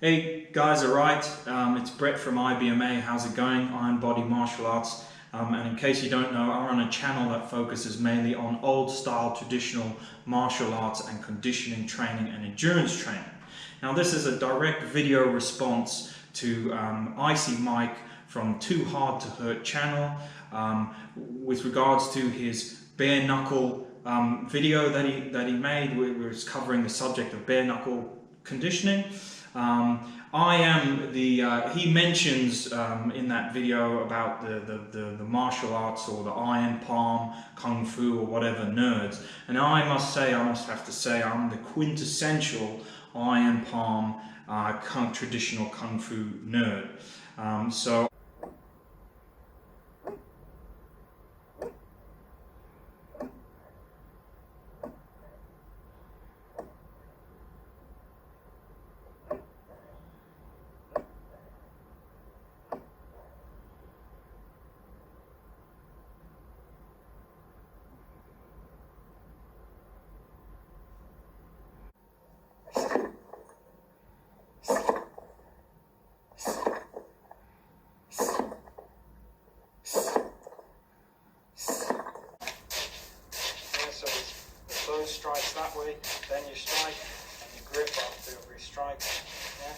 Hey guys, alright, it's Brett from IBMA. How's it going? Iron Body Martial Arts. And in case you don't know, I run a channel that focuses mainly on old style traditional martial arts and conditioning training and endurance training. Now this is a direct video response to Icymike from Hard to Hurt channel with regards to his bare knuckle video that he made, where it was covering the subject of bare knuckle conditioning. He mentions in that video about the martial arts or the iron palm, kung fu or whatever nerds. And I must have to say, I'm the quintessential iron palm traditional kung fu nerd. Strikes that way, then you strike, and you grip after every strike. Yeah.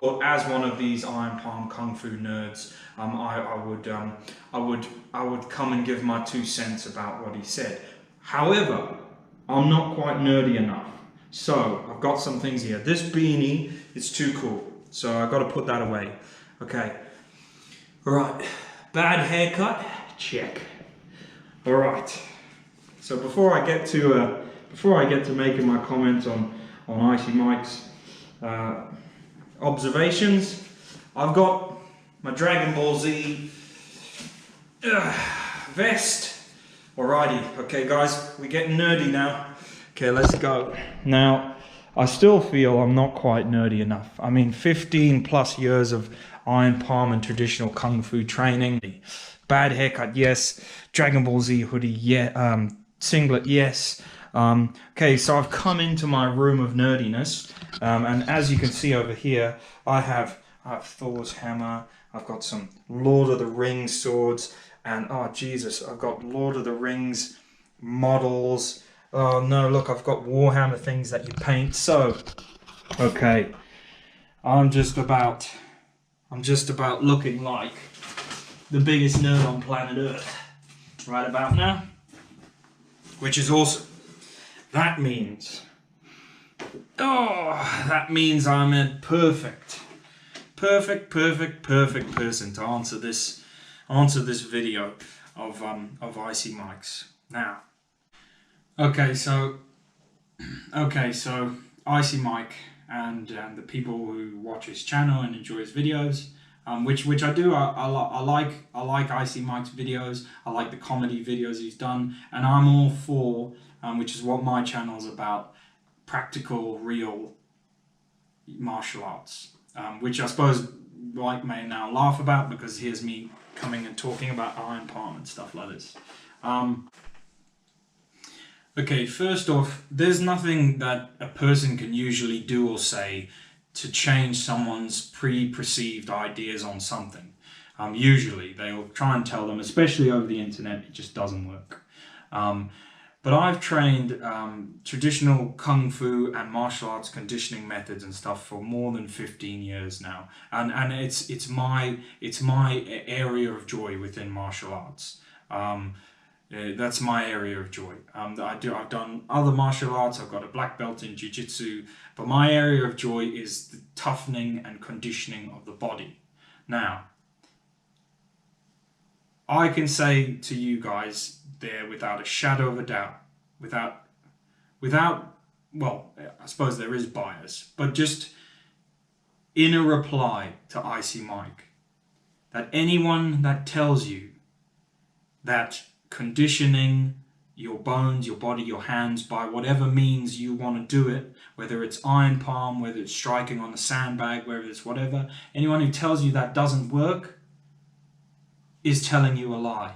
Well, as one of these iron palm kung fu nerds, I would come and give my 2 cents about what he said. However, I'm not quite nerdy enough, so I've got some things here. This beanie is too cool, so I've got to put that away. Okay, all right. Bad haircut, check. All right. So before I get to making my comments on Icymike's observations, I've got my Dragon Ball Z vest. Alrighty, okay guys, we're getting nerdy now. Okay, let's go. Now, I still feel I'm not quite nerdy enough. I mean, 15 plus years of iron palm and traditional kung fu training. Bad haircut, yes. Dragon Ball Z hoodie, yeah. Singlet, yes. Okay, so I've come into my room of nerdiness, and as you can see over here, I have Thor's hammer, I've got some Lord of the Rings swords, and oh Jesus, I've got Lord of the Rings models. Oh no, look, I've got Warhammer things that you paint. So, okay, I'm just about looking like the biggest nerd on planet Earth right about now, which is awesome. That means I'm a perfect person to answer this video of Icymike's. Now, okay, so Icymike and the people who watch his channel and enjoy his videos, which I do. I like Icymike's videos. I like the comedy videos he's done, and I'm all for. Which is what my channel is about, practical, real martial arts, which I suppose Mike may now laugh about because here's me coming and talking about iron palm and stuff like this. Okay, first off, there's nothing that a person can usually do or say to change someone's pre-perceived ideas on something. Usually, they'll try and tell them, especially over the internet, it just doesn't work. But I've trained traditional kung fu and martial arts conditioning methods and stuff for more than 15 years now, and it's my area of joy within martial arts. That's my area of joy. I've done other martial arts. I've got a black belt in jiu-jitsu, but my area of joy is the toughening and conditioning of the body. Now, I can say to you guys there without a shadow of a doubt, without well, I suppose there is bias, but just in a reply to Icymike, that anyone that tells you that conditioning your bones, your body, your hands, by whatever means you want to do it, whether it's iron palm, whether it's striking on the sandbag, whether it's whatever, anyone who tells you that doesn't work is telling you a lie.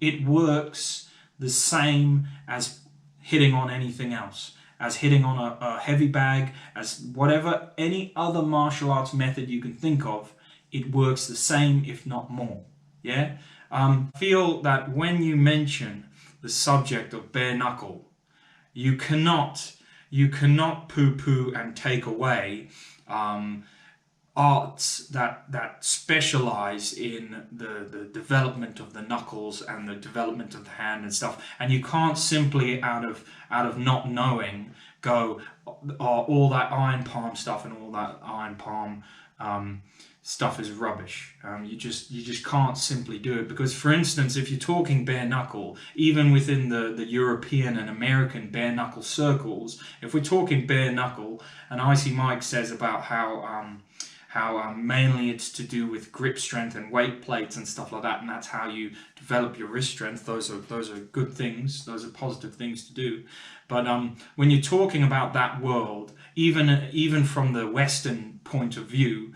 It works the same as hitting on anything else, as hitting on a heavy bag, as whatever, any other martial arts method you can think of, it works the same, if not more. Yeah? I feel that when you mention the subject of bare knuckle, you cannot poo-poo and take away arts that specialize in the development of the knuckles and the development of the hand and stuff, and you can't simply out of not knowing go, all that iron palm stuff and all that iron palm stuff is rubbish. You just can't simply do it, because for instance, if you're talking bare knuckle, even within the European and American bare knuckle circles, if we're talking bare knuckle, and Icymike says about how mainly it's to do with grip strength and weight plates and stuff like that, and that's how you develop your wrist strength. Those are good things. Those are positive things to do. But when you're talking about that world, even from the Western point of view,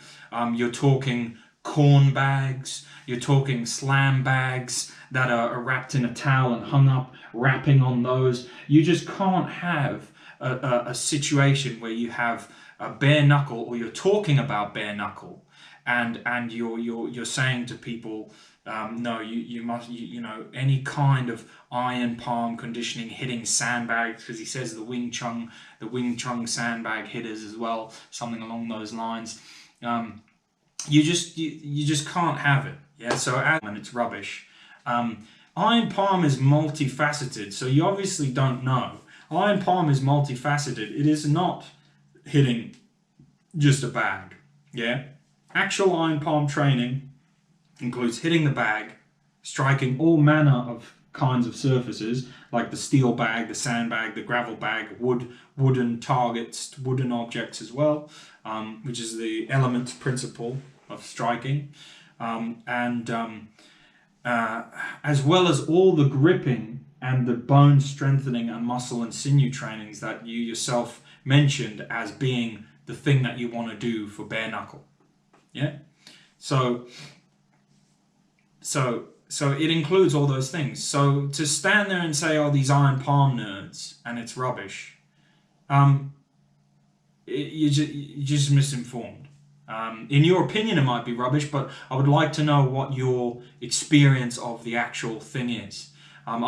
you're talking corn bags, you're talking slam bags that are wrapped in a towel and hung up, wrapping on those. You just can't have a situation where you have a bare knuckle, or you're talking about bare knuckle, and you're saying to people, no, you must, you know, any kind of iron palm conditioning, hitting sandbags, because he says the Wing Chun sandbag hitters as well, something along those lines. You just can't have it. Yeah, so and it's rubbish. Iron palm is multifaceted, so you obviously don't know. Iron palm is multifaceted. It is not hitting just a bag. Yeah, actual iron palm training includes hitting the bag, striking all manner of kinds of surfaces, like the steel bag, the sandbag, the gravel bag, wooden targets, wooden objects as well, which is the elements principle of striking, as well as all the gripping and the bone strengthening and muscle and sinew trainings that you yourself mentioned as being the thing that you want to do for bare knuckle. Yeah, so it includes all those things. So to stand there and say, oh, these iron palm nerds, and it's rubbish, you're just misinformed. In your opinion, it might be rubbish, but I would like to know what your experience of the actual thing is.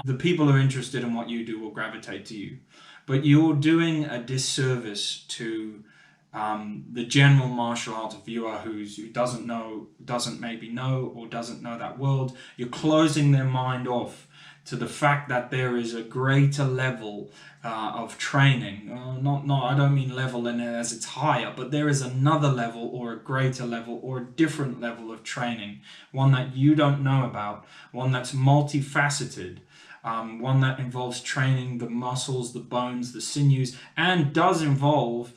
The people who are interested in what you do will gravitate to you, but you're doing a disservice to the general martial arts viewer who doesn't maybe know or doesn't know that world. You're closing their mind off to the fact that there is a greater level of training. I don't mean level in it as it's higher, but there is another level or a greater level or a different level of training, one that you don't know about, one that's multifaceted, one that involves training the muscles, the bones, the sinews, and does involve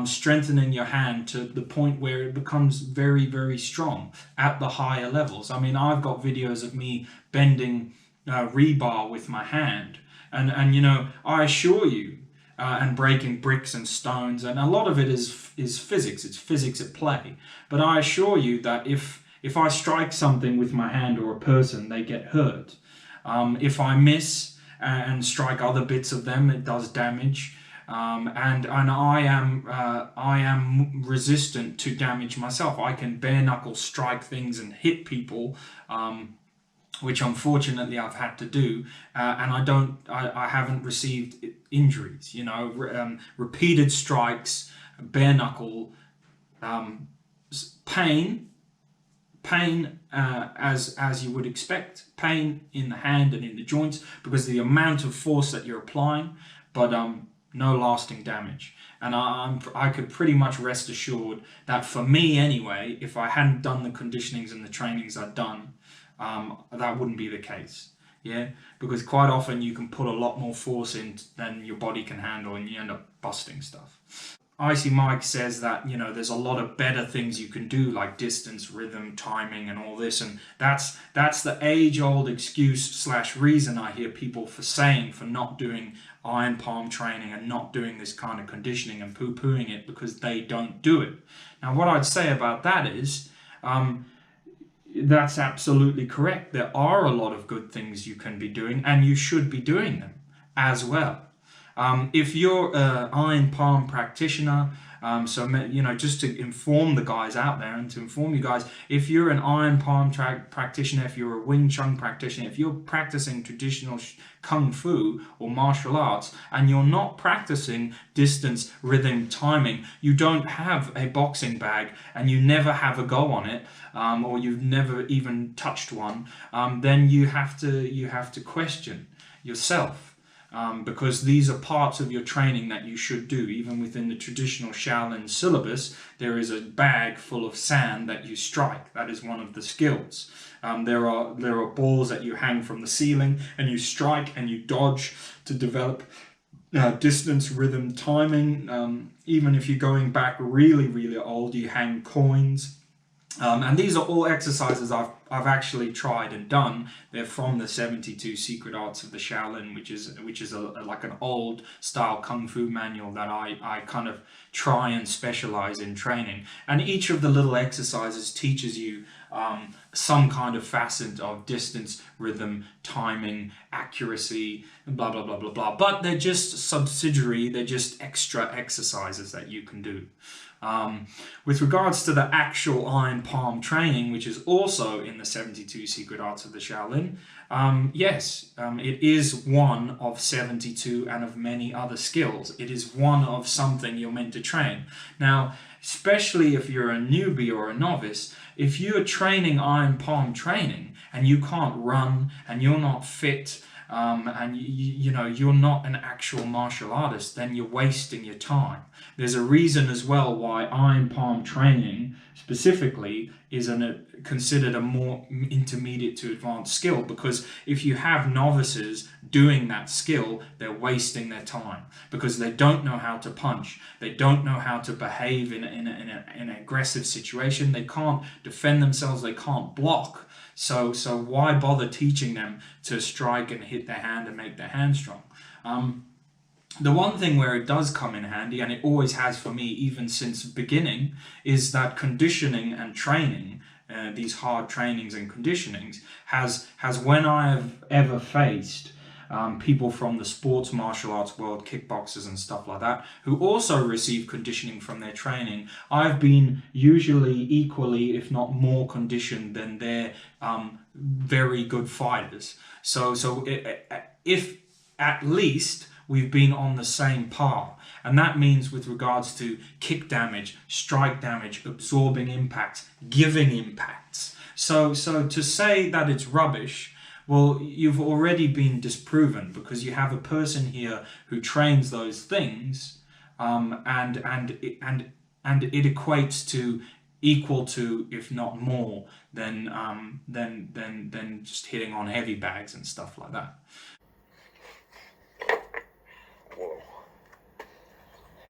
strengthening your hand to the point where it becomes very, very strong at the higher levels. I mean, I've got videos of me bending rebar with my hand, and you know, I assure you, and breaking bricks and stones, and a lot of it is physics. It's physics at play. But I assure you that if I strike something with my hand or a person, they get hurt. If I miss and strike other bits of them, it does damage. And I am resistant to damage myself. I can bare knuckle strike things and hit people, which unfortunately I've had to do, and I haven't received injuries. You know, repeated strikes, bare knuckle, pain, as you would expect, pain in the hand and in the joints because of the amount of force that you're applying, but no lasting damage. And I could pretty much rest assured that for me anyway, if I hadn't done the conditionings and the trainings I'd done, that wouldn't be the case. Yeah, because quite often you can put a lot more force in than your body can handle, and you end up busting stuff. Icymike says that, you know, there's a lot of better things you can do, like distance, rhythm, timing, and all this, and that's the age-old excuse slash reason I hear people for saying for not doing iron palm training and not doing this kind of conditioning and poo-pooing it because they don't do it. Now, what I'd say about that is, that's absolutely correct. There are a lot of good things you can be doing, and you should be doing them as well. If you're an iron palm practitioner, so, you know, just to inform the guys out there and to inform you guys, if you're an iron palm practitioner, if you're a Wing Chun practitioner, if you're practicing traditional Kung Fu or martial arts and you're not practicing distance, rhythm, timing, you don't have a boxing bag and you never have a go on it, or you've never even touched one, then you have to question yourself. Because these are parts of your training that you should do. Even within the traditional Shaolin syllabus, there is a bag full of sand that you strike. That is one of the skills. There are balls that you hang from the ceiling and you strike and you dodge to develop distance, rhythm, timing. Even if you're going back really old, you hang coins. And these are all exercises I've actually tried and done. They're from the 72 Secret Arts of the Shaolin, which is like an old style Kung Fu manual that I kind of try and specialize in training. And each of the little exercises teaches you some kind of facet of distance, rhythm, timing, accuracy, blah, blah, blah, blah, blah. But they're just subsidiary, they're just extra exercises that you can do. With regards to the actual iron palm training, which is also in the 72 Secret Arts of the Shaolin, yes, it is one of 72 and of many other skills. It is one of something you're meant to train. Now, especially if you're a newbie or a novice, if you're training iron palm training and you can't run and you're not fit, and you know you're not an actual martial artist, then you're wasting your time. There's a reason as well why iron palm training specifically is considered a more intermediate to advanced skill, because if you have novices doing that skill, they're wasting their time because they don't know how to punch, they don't know how to behave in an aggressive situation, they can't defend themselves, they can't block. So why bother teaching them to strike and hit their hand and make their hand strong? The one thing where it does come in handy, and it always has for me even since the beginning, is that conditioning and training, these hard trainings and conditionings, has when I have ever faced people from the sports martial arts world, kickboxers and stuff like that, who also receive conditioning from their training, I've been usually equally, if not more, conditioned than their very good fighters. So if at least we've been on the same par, and that means with regards to kick damage, strike damage, absorbing impacts, giving impacts. So to say that it's rubbish, well, you've already been disproven, because you have a person here who trains those things, and it equates to equal to, if not more, than just hitting on heavy bags and stuff like that.